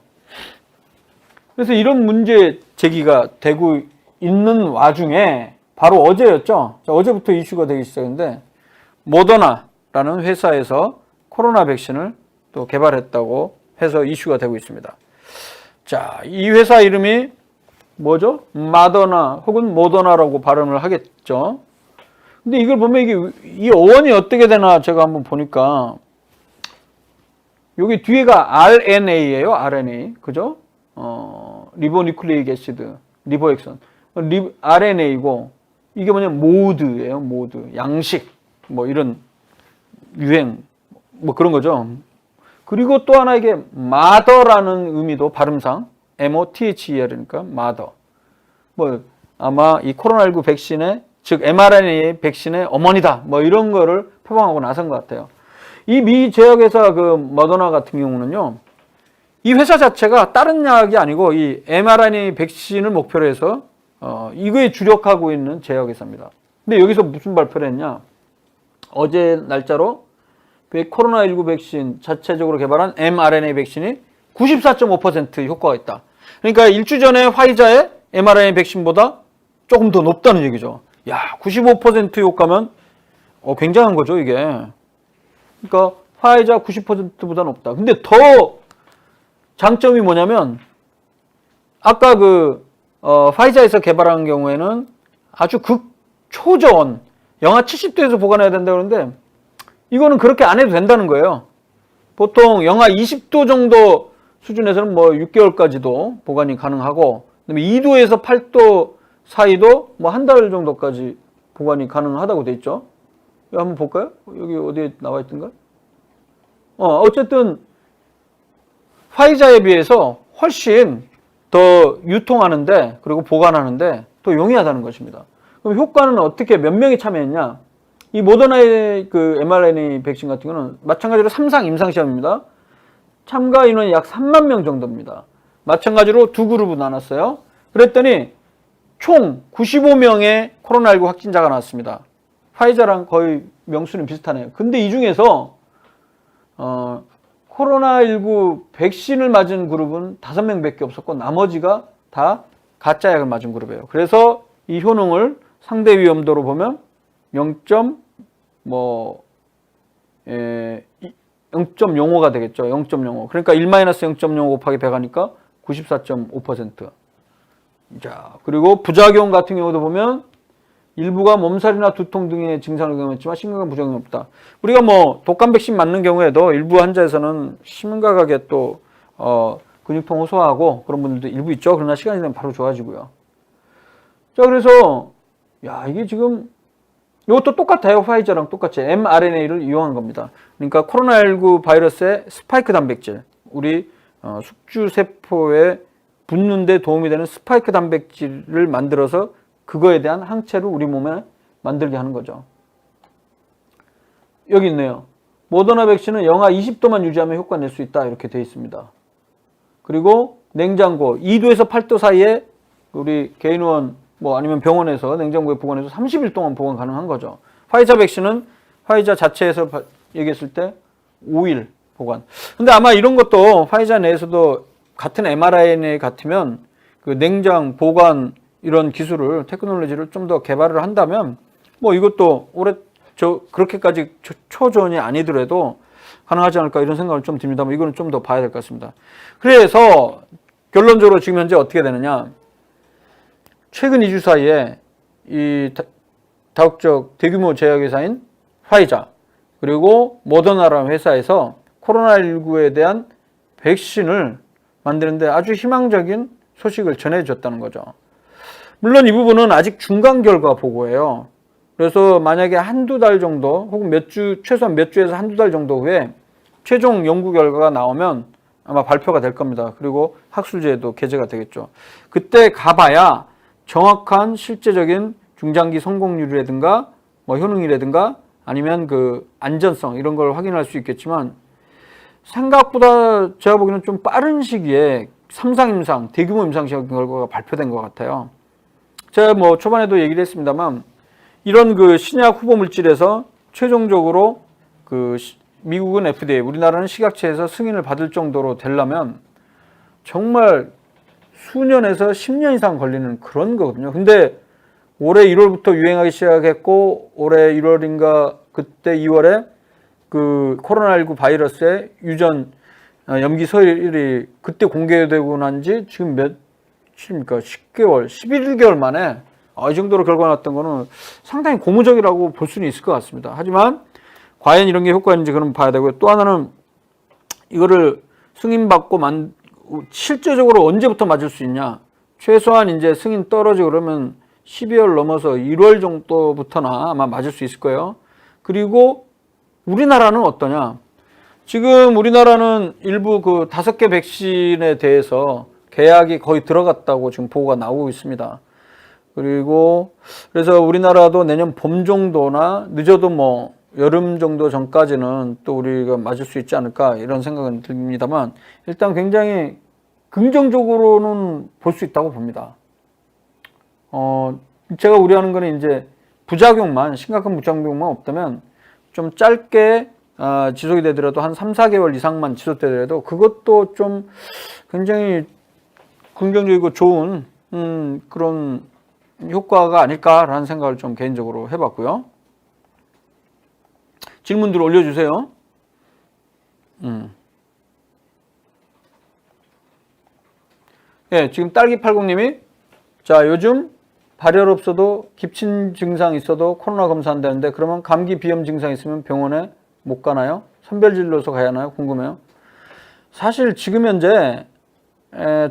그래서 이런 문제 제기가 되고 있는 와중에 바로 어제였죠. 어제부터 이슈가 되기 시작했는데 모더나라는 회사에서 코로나 백신을 또 개발했다고 해서 이슈가 되고 있습니다. 자, 이 회사 이름이 뭐죠? 마더나 혹은 모더나라고 발음을 하겠죠. 근데 이걸 보면 이 어원이 어떻게 되나 제가 한번 보니까 여기 뒤에가 RNA예요. RNA. 그죠? 리보뉴클레이크 애시드, 리보엑선. RNA고 이게 뭐냐면 모드예요. 모드. 양식. 이런 유행. 그런 거죠. 그리고 또 하나 이게 mother라는 의미도 발음상 MOTHER이니까 mother. 아마 이 코로나19 백신의 즉 mRNA 백신의 어머니다. 이런 거를 표방하고 나선 것 같아요. 이 미 제약회사 머더나 같은 경우는요. 이 회사 자체가 다른 약이 아니고 이 mRNA 백신을 목표로 해서 이거에 주력하고 있는 제약회사입니다. 근데 여기서 무슨 발표를 했냐? 어제 날짜로 코로나19 백신 자체적으로 개발한 mRNA 백신이 94.5% 효과가 있다. 그러니까 일주 전에 화이자의 mRNA 백신보다 조금 더 높다는 얘기죠. 95% 효과면 굉장한 거죠, 이게. 그러니까 화이자 90%보다 높다. 근데 더 장점이 뭐냐면 아까 화이자에서 개발한 경우에는 아주 극초저온 영하 70도에서 보관해야 된다 그러는데 이거는 그렇게 안 해도 된다는 거예요. 보통 영하 20도 정도 수준에서는 6개월까지도 보관이 가능하고 그다음에 2도에서 8도 사이도 한 달 정도까지 보관이 가능하다고 돼 있죠. 이거 한번 볼까요? 여기 어디에 나와 있던가? 어쨌든 화이자에 비해서 훨씬 더 유통하는데 그리고 보관하는데 더 용이하다는 것입니다. 그럼 효과는 어떻게 몇 명이 참여했냐? 이 모더나의 mRNA 백신 같은 경우는 마찬가지로 3상 임상시험입니다. 참가 인원이 약 3만 명 정도입니다. 마찬가지로 두 그룹으로 나눴어요. 그랬더니 총 95명의 코로나19 확진자가 나왔습니다. 화이자랑 거의 명수는 비슷하네요. 근데 이 중에서 코로나19 백신을 맞은 그룹은 5명밖에 없었고 나머지가 다 가짜 약을 맞은 그룹이에요. 그래서 이 효능을 상대 위험도로 보면 0.05가 되겠죠. 0.05. 그러니까 1-0.05 곱하기 100 하니까 94.5%. 자, 그리고 부작용 같은 경우도 보면 일부가 몸살이나 두통 등의 증상을 경험했지만 심각한 부작용이 없다. 우리가 독감 백신 맞는 경우에도 일부 환자에서는 심각하게 또 근육통 호소하고 그런 분들도 일부 있죠. 그러나 시간이 되면 바로 좋아지고요. 자, 그래서 이게 지금 이것도 똑같아요. 화이자랑 똑같이 mRNA를 이용한 겁니다. 그러니까 코로나19 바이러스의 스파이크 단백질, 우리 숙주세포에 붙는 데 도움이 되는 스파이크 단백질을 만들어서 그거에 대한 항체를 우리 몸에 만들게 하는 거죠. 여기 있네요. 모더나 백신은 영하 20도만 유지하면 효과 낼 수 있다. 이렇게 되어 있습니다. 그리고 냉장고 2도에서 8도 사이에 우리 개인원 아니면 병원에서 냉장고에 보관해서 30일 동안 보관 가능한 거죠. 화이자 백신은 화이자 자체에서 얘기했을 때 5일 보관. 근데 아마 이런 것도 화이자 내에서도 같은 mRNA 같으면 그 냉장 보관 이런 기술을 테크놀로지를 좀 더 개발을 한다면 뭐 이것도 올해 그렇게까지 초전이 아니더라도 가능하지 않을까 이런 생각을 좀 듭니다만 이거는 좀 더 봐야 될 것 같습니다. 그래서 결론적으로 지금 현재 어떻게 되느냐, 최근 2주 사이에 이 다국적 대규모 제약회사인 화이자 그리고 모더나라는 회사에서 코로나19에 대한 백신을 만드는데 아주 희망적인 소식을 전해줬다는 거죠. 물론 이 부분은 아직 중간 결과 보고예요. 그래서 만약에 한두 달 정도 혹은 최소한 몇 주에서 한두 달 정도 후에 최종 연구 결과가 나오면 아마 발표가 될 겁니다. 그리고 학술지에도 게재가 되겠죠. 그때 가봐야 정확한 실제적인 중장기 성공률이라든가 뭐 효능이라든가 아니면 그 안전성 이런 걸 확인할 수 있겠지만 생각보다 제가 보기에는 좀 빠른 시기에 3상 임상, 대규모 임상 시험 결과가 발표된 것 같아요. 제가 뭐 초반에도 얘기를 했습니다만 이런 그 신약 후보 물질에서 최종적으로 그 미국은 FDA, 우리나라는 식약처에서 승인을 받을 정도로 되려면 정말 수년에서 10년 이상 걸리는 그런 거거든요. 근데 올해 1월부터 유행하기 시작했고 올해 1월인가 그때 2월에 그 코로나19 바이러스의 유전 염기 서열이 그때 공개되고 난 지 지금 며칠입니까? 10개월, 11개월 만에 이 정도로 결과 났던 거는 상당히 고무적이라고 볼 수는 있을 것 같습니다. 하지만 과연 이런 게 효과가 있는지 그럼 봐야 되고요. 또 하나는 이거를 승인받고 실제적으로 언제부터 맞을 수 있냐? 최소한 이제 승인 떨어지고 그러면 12월 넘어서 1월 정도부터나 아마 맞을 수 있을 거예요. 그리고 우리나라는 어떠냐? 지금 우리나라는 일부 그 5개 백신에 대해서 계약이 거의 들어갔다고 지금 보고가 나오고 있습니다. 그리고 그래서 우리나라도 내년 봄 정도나 늦어도 뭐 여름 정도 전까지는 또 우리가 맞을 수 있지 않을까 이런 생각은 듭니다만 일단 굉장히 긍정적으로는 볼 수 있다고 봅니다. 제가 우려하는 거는 이제 부작용만, 심각한 부작용만 없다면 좀 짧게 지속이 되더라도 한 3, 4개월 이상만 지속되더라도 그것도 좀 굉장히 긍정적이고 좋은 그런 효과가 아닐까라는 생각을 좀 개인적으로 해봤고요. 질문들 올려주세요. 예, 지금 딸기80님이 자, 요즘 발열 없어도 기침 증상 있어도 코로나 검사한다는데 그러면 감기 비염 증상 있으면 병원에 못 가나요? 선별진료소 가야 하나요? 궁금해요. 사실 지금 현재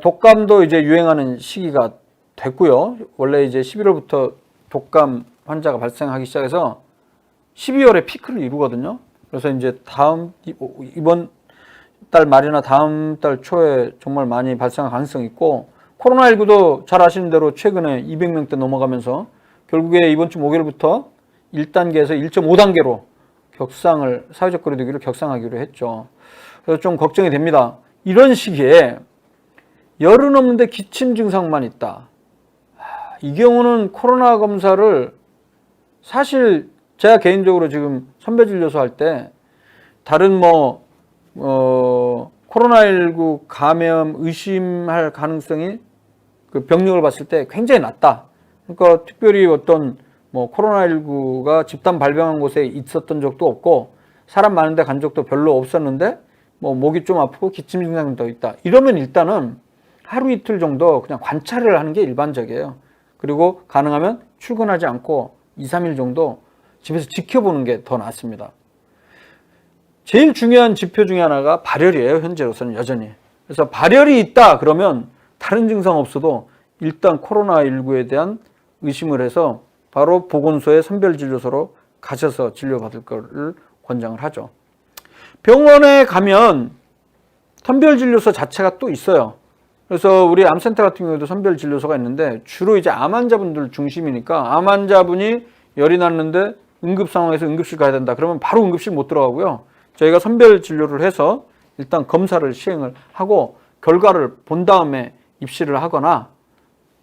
독감도 이제 유행하는 시기가 됐고요. 원래 이제 11월부터 독감 환자가 발생하기 시작해서 12월에 피크를 이루거든요. 그래서 이제 이번 달 말이나 다음 달 초에 정말 많이 발생할 가능성이 있고 코로나19도 잘 아시는 대로 최근에 200명대 넘어가면서 결국에 이번 주 목요일부터 1단계에서 1.5단계로 사회적 거리두기를 격상하기로 했죠. 그래서 좀 걱정이 됩니다. 이런 시기에 열은 없는데 기침 증상만 있다. 이 경우는 코로나 검사를 사실 제가 개인적으로 지금 선별진료소 할 때 다른 코로나19 감염 의심할 가능성이 그 병력을 봤을 때 굉장히 낮다. 그러니까 특별히 어떤 코로나19가 집단 발병한 곳에 있었던 적도 없고 사람 많은데 간 적도 별로 없었는데 목이 좀 아프고 기침 증상도 있다. 이러면 일단은 하루 이틀 정도 그냥 관찰을 하는 게 일반적이에요. 그리고 가능하면 출근하지 않고 2, 3일 정도 집에서 지켜보는 게 더 낫습니다. 제일 중요한 지표 중에 하나가 발열이에요. 현재로서는 여전히. 그래서 발열이 있다 그러면 다른 증상 없어도 일단 코로나19에 대한 의심을 해서 바로 보건소의 선별진료소로 가셔서 진료받을 것을 권장을 하죠. 병원에 가면 선별진료소 자체가 또 있어요. 그래서 우리 암센터 같은 경우에도 선별진료소가 있는데 주로 이제 암 환자분들 중심이니까 암 환자분이 열이 났는데 응급 상황에서 응급실 가야 된다. 그러면 바로 응급실 못 들어가고요. 저희가 선별진료를 해서 일단 검사를 시행을 하고 결과를 본 다음에 입실을 하거나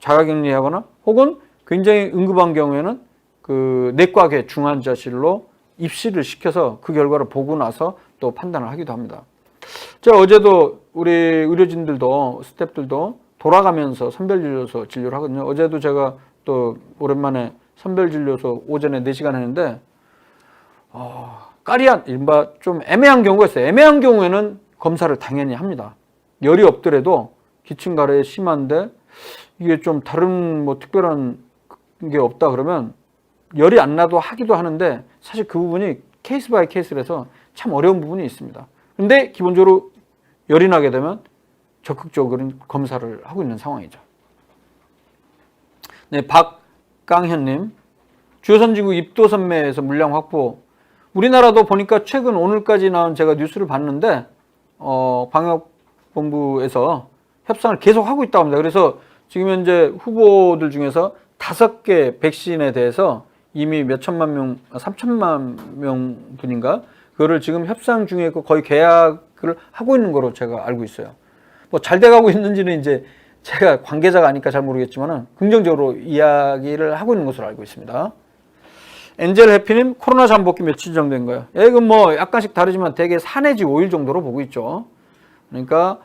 자가격리하거나 혹은 굉장히 응급한 경우에는 그 내과계 중환자실로 입실을 시켜서 그 결과를 보고 나서 또 판단을 하기도 합니다. 제가 어제도 우리 의료진들도 스태프들도 돌아가면서 선별진료소 진료를 하거든요. 어제도 제가 또 오랜만에 선별진료소 오전에 4시간 했는데 까리한 이른바 좀 애매한 경우가 있어요. 애매한 경우에는 검사를 당연히 합니다. 열이 없더라도 기침 가래에 심한데 이게 좀 다른 뭐 특별한 게 없다 그러면 열이 안 나도 하기도 하는데 사실 그 부분이 케이스 바이 케이스라서 참 어려운 부분이 있습니다. 근데 기본적으로 열이 나게 되면 적극적으로 검사를 하고 있는 상황이죠. 네, 박강현님, 주요 선진국 입도 선매에서 물량 확보. 우리나라도 보니까 최근 오늘까지 나온 제가 뉴스를 봤는데 방역본부에서 협상을 계속 하고 있다고 합니다. 그래서 지금 현재 후보들 중에서 5개 백신에 대해서 이미 몇 천만 명, 3천만 명 분인가? 그거를 지금 협상 중에 있고 거의 계약을 하고 있는 거로 제가 알고 있어요. 뭐 잘 돼가고 있는지는 이제 제가 관계자가 아니까 잘 모르겠지만은 긍정적으로 이야기를 하고 있는 것으로 알고 있습니다. 엔젤 해피님, 코로나 잠복기 며칠 정도 된 거예요? 이건 뭐 약간씩 다르지만 대개 4 내지 5일 정도로 보고 있죠. 그러니까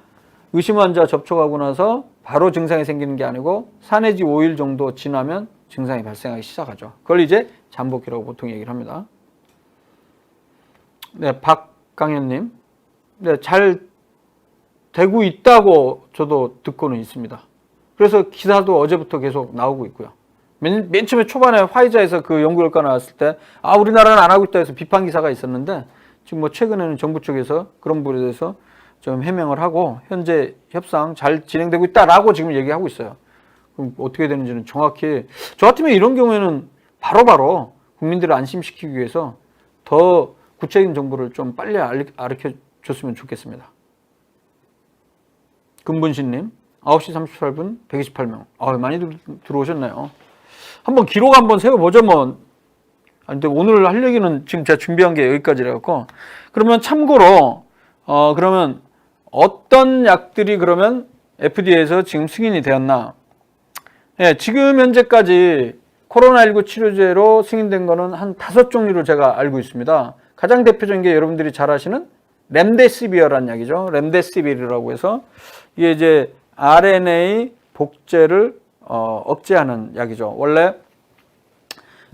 의심 환자 접촉하고 나서 바로 증상이 생기는 게 아니고 4 내지 5일 정도 지나면 증상이 발생하기 시작하죠. 그걸 이제 잠복기라고 보통 얘기를 합니다. 네, 박강현님. 네, 잘 되고 있다고 저도 듣고는 있습니다. 그래서 기사도 어제부터 계속 나오고 있고요. 맨 처음에 초반에 화이자에서 그 연구 결과 나왔을 때 우리나라는 안 하고 있다 해서 비판 기사가 있었는데 지금 뭐 최근에는 정부 쪽에서 그런 부분에 대해서 좀 해명을 하고 현재 협상 잘 진행되고 있다라고 지금 얘기하고 있어요. 그럼 어떻게 되는지는 정확히 저 같으면 이런 경우에는 바로바로 국민들을 안심시키기 위해서 더 구체적인 정보를 좀 빨리 알려 줬으면 좋겠습니다. 금분신님, 9시 38분 128명. 많이 들어오셨네요. 한번 기록 한번 세워보죠, 뭐. 근데 오늘 할 얘기는 지금 제가 준비한 게 여기까지라고. 그러면 참고로, 그러면 어떤 약들이 그러면 FDA에서 지금 승인이 되었나? 예, 지금 현재까지 코로나19 치료제로 승인된 거는 한 5종류로 제가 알고 있습니다. 가장 대표적인 게 여러분들이 잘 아시는 렘데시비어라는 약이죠. 렘데시비르라고 해서 이게 이제 RNA 복제를 억제하는 약이죠. 원래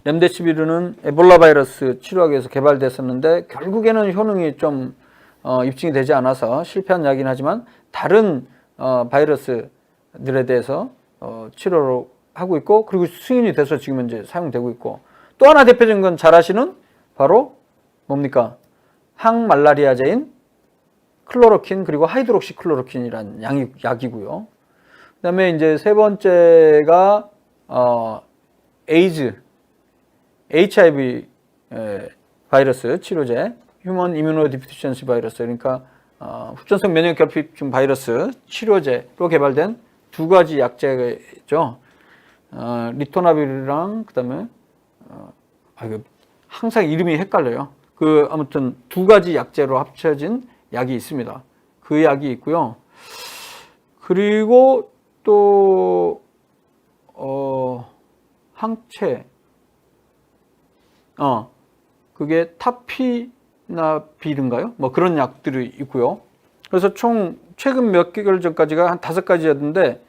렘데시비르는 에볼라 바이러스 치료하기 위해서 개발됐었는데 결국에는 효능이 좀 입증이 되지 않아서 실패한 약이긴 하지만 다른 바이러스들에 대해서 치료를 하고 있고 그리고 승인이 돼서 지금 현재 사용되고 있고 또 하나 대표적인 건 잘 아시는 바로 뭡니까? 항말라리아제인 클로로킨 그리고 하이드록시 클로로킨이라는 약이고요. 그다음에 이제 세 번째가 에이즈, HIV 바이러스 치료제, 휴먼 이뮤노 디피션시 바이러스 그러니까 후천성 면역 결핍증 바이러스 치료제로 개발된 2가지 약제죠. 리토나빌이랑 그다음에 항상 이름이 헷갈려요. 아무튼 2가지 약제로 합쳐진 약이 있습니다. 그 약이 있고요. 그리고 또 항체 그게 타피나빌인가요? 뭐 그런 약들이 있고요. 그래서 총 최근 몇 개월 전까지가 한 5가지였는데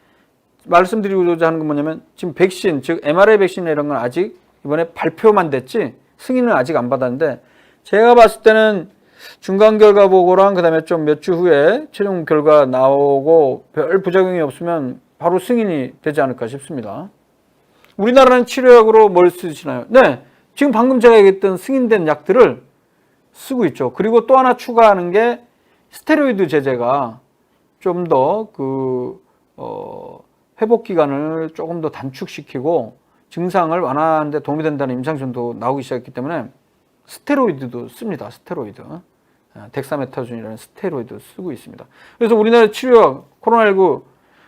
말씀드리고자 하는 건 뭐냐면 지금 백신, 즉 mRNA 백신 이런 건 아직 이번에 발표만 됐지 승인은 아직 안 받았는데 제가 봤을 때는 중간 결과 보고랑 그다음에 좀 몇 주 후에 최종 결과 나오고 별 부작용이 없으면 바로 승인이 되지 않을까 싶습니다. 우리나라는 치료약으로 뭘 쓰시나요? 네, 지금 방금 제가 얘기했던 승인된 약들을 쓰고 있죠. 그리고 또 하나 추가하는 게 스테로이드 제제가 좀 더 회복 기간을 조금 더 단축시키고 증상을 완화하는 데 도움이 된다는 임상시험도 나오기 시작했기 때문에 스테로이드도 씁니다. 스테로이드. 덱사메타존이라는 스테로이드 쓰고 있습니다. 그래서 우리나라 치료약 코로나19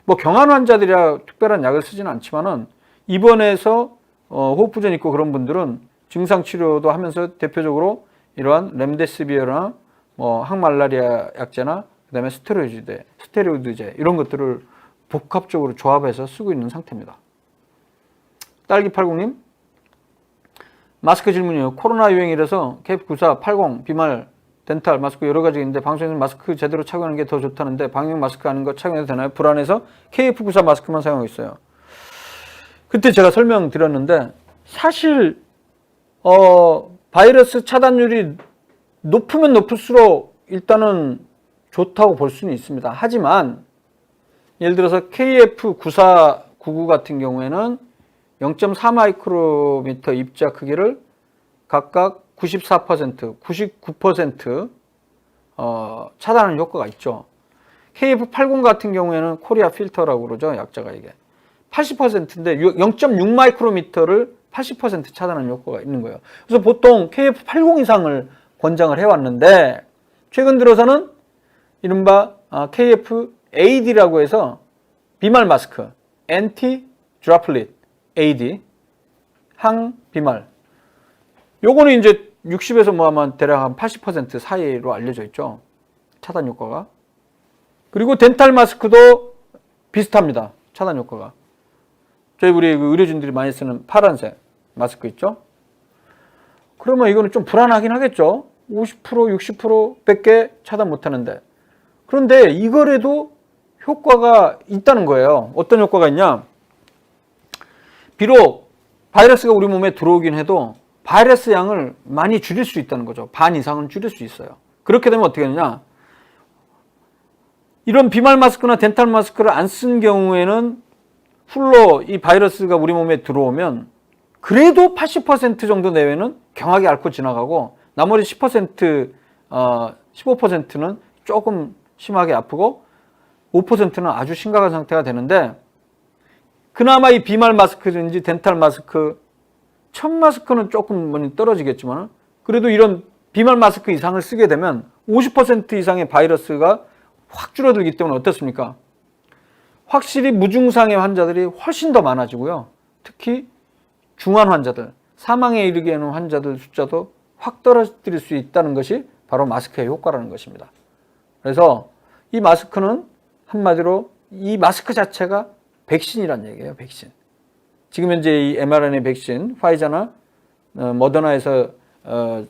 뭐 경한 환자들이야 특별한 약을 쓰지는 않지만은 입원해서 호흡부전 있고 그런 분들은 증상 치료도 하면서 대표적으로 이러한 렘데시비어나 뭐 항말라리아 약제나 그다음에 스테로이드제 이런 것들을 복합적으로 조합해서 쓰고 있는 상태입니다. 딸기80님 마스크 질문이요. 코로나 유행이라서 KF94, 80, 비말 덴탈 마스크 여러 가지 있는데 방송에서 마스크 제대로 착용하는 게 더 좋다는데 방역 마스크 아닌 거 착용해도 되나요? 불안해서 KF94 마스크만 사용하고 있어요. 그때 제가 설명드렸는데 사실 바이러스 차단율이 높으면 높을수록 일단은 좋다고 볼 수는 있습니다. 하지만 예를 들어서 KF9499 같은 경우에는 0.4 마이크로미터 입자 크기를 각각 94%, 99% 차단하는 효과가 있죠. KF80 같은 경우에는 코리아 필터라고 그러죠. 약자가 이게. 80%인데 0.6 마이크로미터를 80% 차단하는 효과가 있는 거예요. 그래서 보통 KF80 이상을 권장을 해왔는데 최근 들어서는 이른바 KF-AD라고 해서 비말 마스크, 엔티 드라플릿 AD, 항비말. 요거는 이제 60에서 뭐 아마 대략 한 80% 사이로 알려져 있죠. 차단 효과가. 그리고 덴탈 마스크도 비슷합니다. 차단 효과가. 저희 우리 의료진들이 많이 쓰는 파란색 마스크 있죠. 그러면 이거는 좀 불안하긴 하겠죠. 50%, 60% 밖에 차단 못하는데. 그런데 이거라도 효과가 있다는 거예요. 어떤 효과가 있냐? 비록 바이러스가 우리 몸에 들어오긴 해도 바이러스 양을 많이 줄일 수 있다는 거죠. 반 이상은 줄일 수 있어요. 그렇게 되면 어떻게 되냐? 이런 비말 마스크나 덴탈 마스크를 안 쓴 경우에는 풀로 이 바이러스가 우리 몸에 들어오면 그래도 80% 정도 내외는 경하게 앓고 지나가고 나머지 10%, 15%는 조금 심하게 아프고 5%는 아주 심각한 상태가 되는데 그나마 이 비말 마스크든지 덴탈 마스크, 천 마스크는 조금 떨어지겠지만 그래도 이런 비말 마스크 이상을 쓰게 되면 50% 이상의 바이러스가 확 줄어들기 때문에 어떻습니까? 확실히 무증상의 환자들이 훨씬 더 많아지고요. 특히 중환 환자들, 사망에 이르게 하는 환자들 숫자도 확 떨어뜨릴 수 있다는 것이 바로 마스크의 효과라는 것입니다. 그래서 이 마스크는 한마디로 이 마스크 자체가 백신이란 얘기예요. 백신. 지금 현재 이 mRNA 백신 파이자나 모더나에서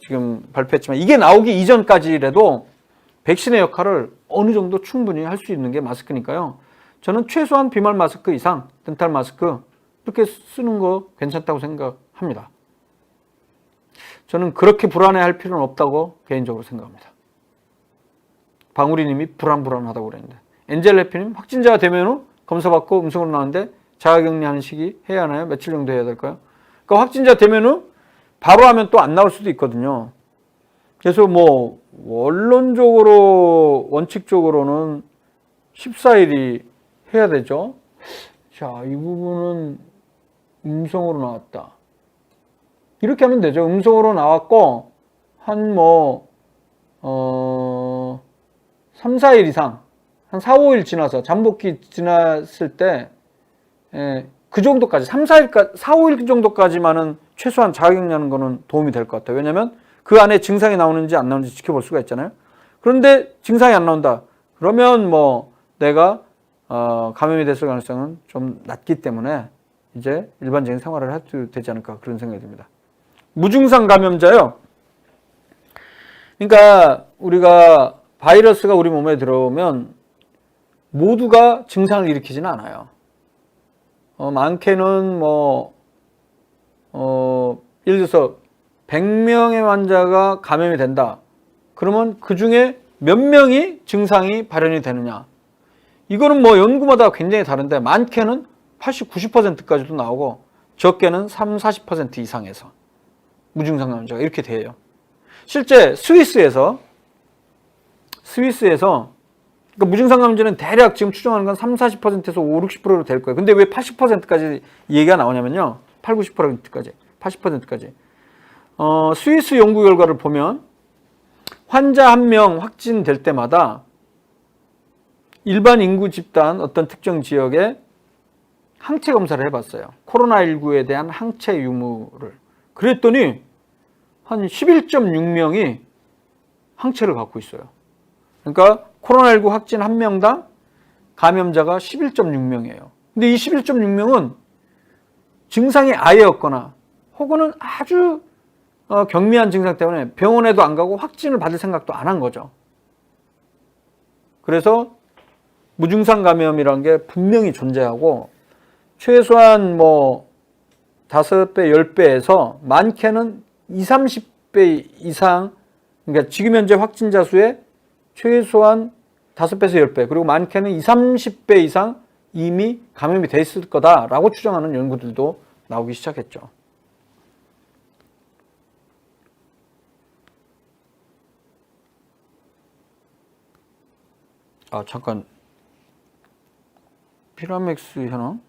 지금 발표했지만 이게 나오기 이전까지라도 백신의 역할을 어느 정도 충분히 할 수 있는 게 마스크니까요. 저는 최소한 비말 마스크 이상, 덴탈 마스크 이렇게 쓰는 거 괜찮다고 생각합니다. 저는 그렇게 불안해할 필요는 없다고 개인적으로 생각합니다. 방울이님이 불안하다고 그랬는데 엔젤레피님 확진자가 되면 검사받고 음성으로 나왔는데 자가격리하는 시기 해야 하나요? 며칠 정도 해야 될까요? 그러니까 확진자 되면은 바로 하면 또 안 나올 수도 있거든요. 그래서 뭐 원론적으로 원칙적으로는 14일이 해야 되죠. 자, 이 부분은 음성으로 나왔다. 이렇게 하면 되죠. 음성으로 나왔고 한 3, 4일 이상 한 4, 5일 지나서 잠복기 지났을 때 그 정도까지 3, 4일까지 4, 5일 정도까지만은 최소한 자가격리하는 거는 도움이 될 것 같아요. 왜냐하면 그 안에 증상이 나오는지 안 나오는지 지켜볼 수가 있잖아요. 그런데 증상이 안 나온다. 그러면 뭐 내가 감염이 됐을 가능성은 좀 낮기 때문에 이제 일반적인 생활을 해도 되지 않을까 그런 생각이 듭니다. 무증상 감염자요. 그러니까 우리가 바이러스가 우리 몸에 들어오면 모두가 증상을 일으키지는 않아요. 많게는 예를 들어서 100명의 환자가 감염이 된다. 그러면 그 중에 몇 명이 증상이 발현이 되느냐. 이거는 연구마다 굉장히 다른데 많게는 80, 90%까지도 나오고 적게는 3, 40% 이상에서 무증상 감염자가 이렇게 돼요. 실제 스위스에서 그러니까 무증상 감염자는 대략 지금 추정하는 건 3, 40%에서 5, 60%로 될 거예요. 근데 왜 80%까지 얘기가 나오냐면요. 8, 90%까지, 80%까지. 스위스 연구 결과를 보면 환자 한 명 확진될 때마다 일반 인구 집단 어떤 특정 지역에 항체 검사를 해봤어요. 코로나19에 대한 항체 유무를. 그랬더니 한 11.6명이 항체를 갖고 있어요. 그러니까 코로나19 확진 한 명당 감염자가 11.6명이에요. 근데 이 11.6명은 증상이 아예 없거나 혹은 아주 경미한 증상 때문에 병원에도 안 가고 확진을 받을 생각도 안 한 거죠. 그래서 무증상 감염이라는 게 분명히 존재하고 최소한 뭐 5배, 10배에서 많게는 20, 30배 이상, 그러니까 지금 현재 확진자 수의 최소한 5배에서 10배, 그리고 많게는 20, 30배 이상 이미 감염이 돼 있을 거다라고 추정하는 연구들도 나오기 시작했죠. 잠깐. 피라맥스 현황?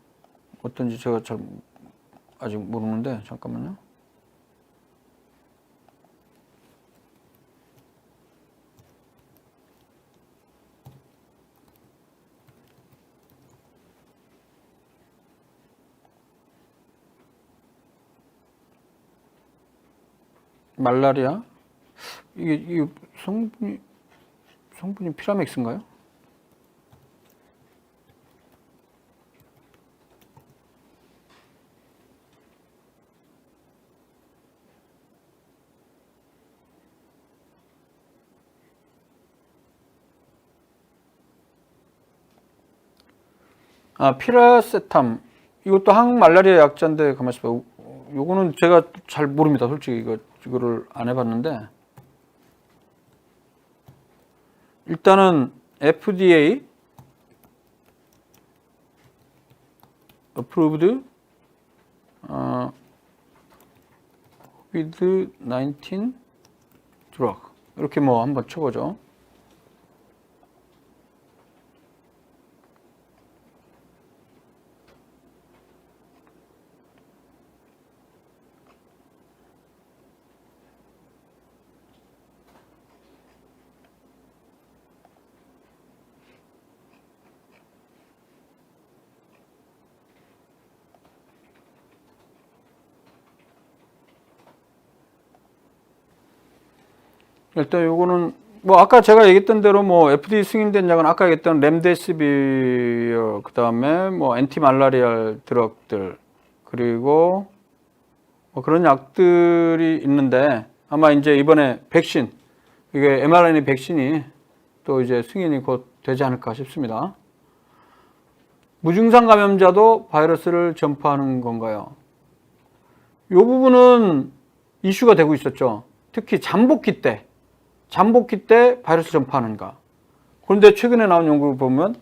어떤지 제가 잘 아직 모르는데, 잠깐만요. 말라리아? 이게 성분이 피라맥스인가요? 피라세탐. 이것도 항말라리아 약자인데, 가만히 있어봐. 요거는 제가 잘 모릅니다. 솔직히 이거를 안 해봤는데. 일단은 FDA approved COVID-19 drug. 이렇게 뭐 한번 쳐보죠. 일단 요거는 뭐 아까 제가 얘기했던 대로 뭐 FDA 승인된 약은 아까 얘기했던 렘데시비어, 그다음에 뭐 엔티말라리알 드럭들, 그리고 뭐 그런 약들이 있는데, 아마 이제 이번에 백신, 이게 mRNA 백신이 또 이제 승인이 곧 되지 않을까 싶습니다. 무증상 감염자도 바이러스를 전파하는 건가요? 이 부분은 이슈가 되고 있었죠. 특히 잠복기 때 바이러스 전파하는가. 그런데 최근에 나온 연구를 보면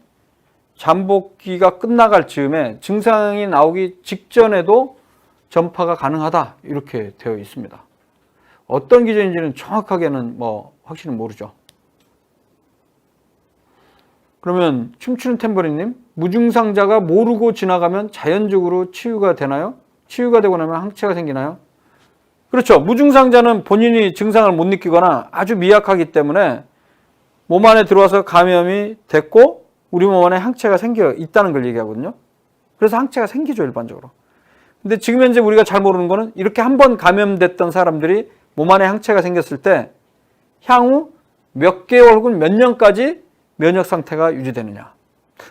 잠복기가 끝나갈 즈음에 증상이 나오기 직전에도 전파가 가능하다, 이렇게 되어 있습니다. 어떤 기준인지는 정확하게는 뭐 확실히 모르죠. 그러면 춤추는 탬버린님, 무증상자가 모르고 지나가면 자연적으로 치유가 되나요? 치유가 되고 나면 항체가 생기나요? 그렇죠. 무증상자는 본인이 증상을 못 느끼거나 아주 미약하기 때문에 몸 안에 들어와서 감염이 됐고 우리 몸 안에 항체가 생겨 있다는 걸 얘기하거든요. 그래서 항체가 생기죠, 일반적으로. 근데 지금 현재 우리가 잘 모르는 거는 이렇게 한번 감염됐던 사람들이 몸 안에 항체가 생겼을 때 향후 몇 개월 혹은 몇 년까지 면역 상태가 유지되느냐.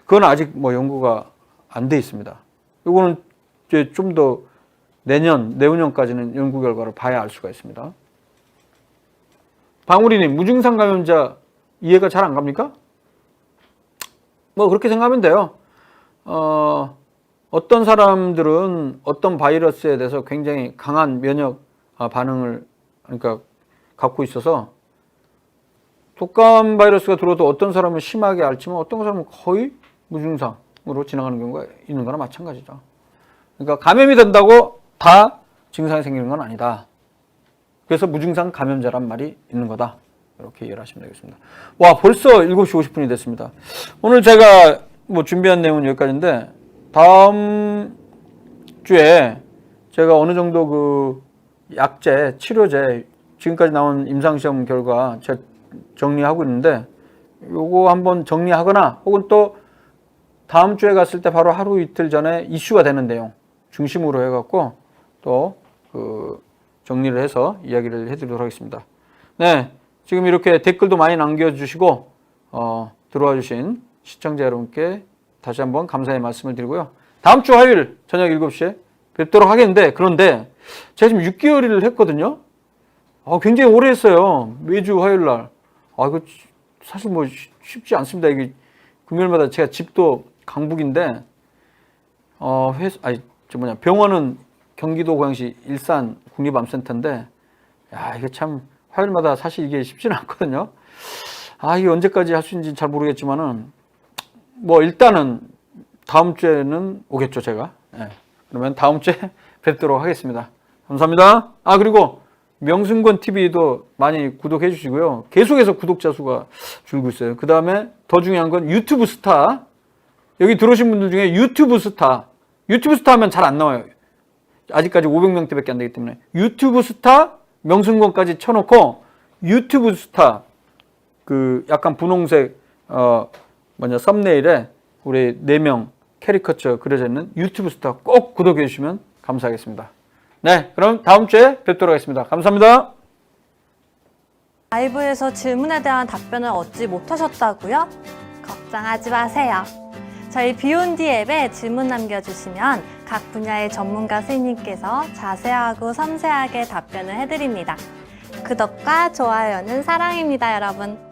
그건 아직 뭐 연구가 안 돼 있습니다. 이거는 이제 좀 더 내후년까지는 연구 결과를 봐야 알 수가 있습니다. 방울이님, 무증상 감염자 이해가 잘 안 갑니까? 뭐 그렇게 생각하면 돼요. 어떤 사람들은 어떤 바이러스에 대해서 굉장히 강한 면역 반응을 그러니까 갖고 있어서 독감 바이러스가 들어도 어떤 사람은 심하게 앓지만 어떤 사람은 거의 무증상으로 지나가는 경우가 있는 거나 마찬가지죠. 그러니까 감염이 된다고 다 증상이 생기는 건 아니다. 그래서 무증상 감염자란 말이 있는 거다. 이렇게 이해를 하시면 되겠습니다. 와, 벌써 7시 50분이 됐습니다. 오늘 제가 뭐 준비한 내용은 여기까지인데, 다음 주에 제가 어느 정도 그 약제, 치료제, 지금까지 나온 임상시험 결과 제가 정리하고 있는데, 요거 한번 정리하거나 혹은 또 다음 주에 갔을 때 바로 하루 이틀 전에 이슈가 되는 내용 중심으로 해갖고 또 그 정리를 해서 이야기를 해드리도록 하겠습니다. 네, 지금 이렇게 댓글도 많이 남겨주시고 들어와 주신 시청자 여러분께 다시 한번 감사의 말씀을 드리고요. 다음 주 화요일 저녁 7시에 뵙도록 하겠는데, 그런데 제가 지금 6개월을 했거든요. 굉장히 오래 했어요. 매주 화요일 날. 이거 사실 뭐 쉽지 않습니다. 이게 금요일마다 제가 집도 강북인데, 병원은 경기도 고양시 일산 국립암센터인데, 이게 참 화요일마다 사실 이게 쉽지는 않거든요. 이게 언제까지 할 수 있는지 잘 모르겠지만은, 뭐 일단은 다음 주에는 오겠죠, 제가. 그러면 다음 주에 뵙도록 하겠습니다. 감사합니다. 그리고 명승권 TV도 많이 구독해 주시고요. 계속해서 구독자 수가 줄고 있어요. 그 다음에 더 중요한 건 유튜브 스타. 여기 들어오신 분들 중에 유튜브 스타 하면 잘 안 나와요. 아직까지 500명대밖에 안 되기 때문에 유튜브 스타 명승권까지 쳐놓고 유튜브 스타 그 약간 분홍색 썸네일에 우리 4명 캐리커처 그려져 있는 유튜브 스타 꼭 구독해 주시면 감사하겠습니다. 네, 그럼 다음 주에 뵙도록 하겠습니다. 감사합니다. 라이브에서 질문에 대한 답변을 얻지 못하셨다고요? 걱정하지 마세요. 저희 비욘디 앱에 질문 남겨주시면 각 분야의 전문가 선생님께서 자세하고 섬세하게 답변을 해드립니다. 구독과 좋아요는 사랑입니다, 여러분.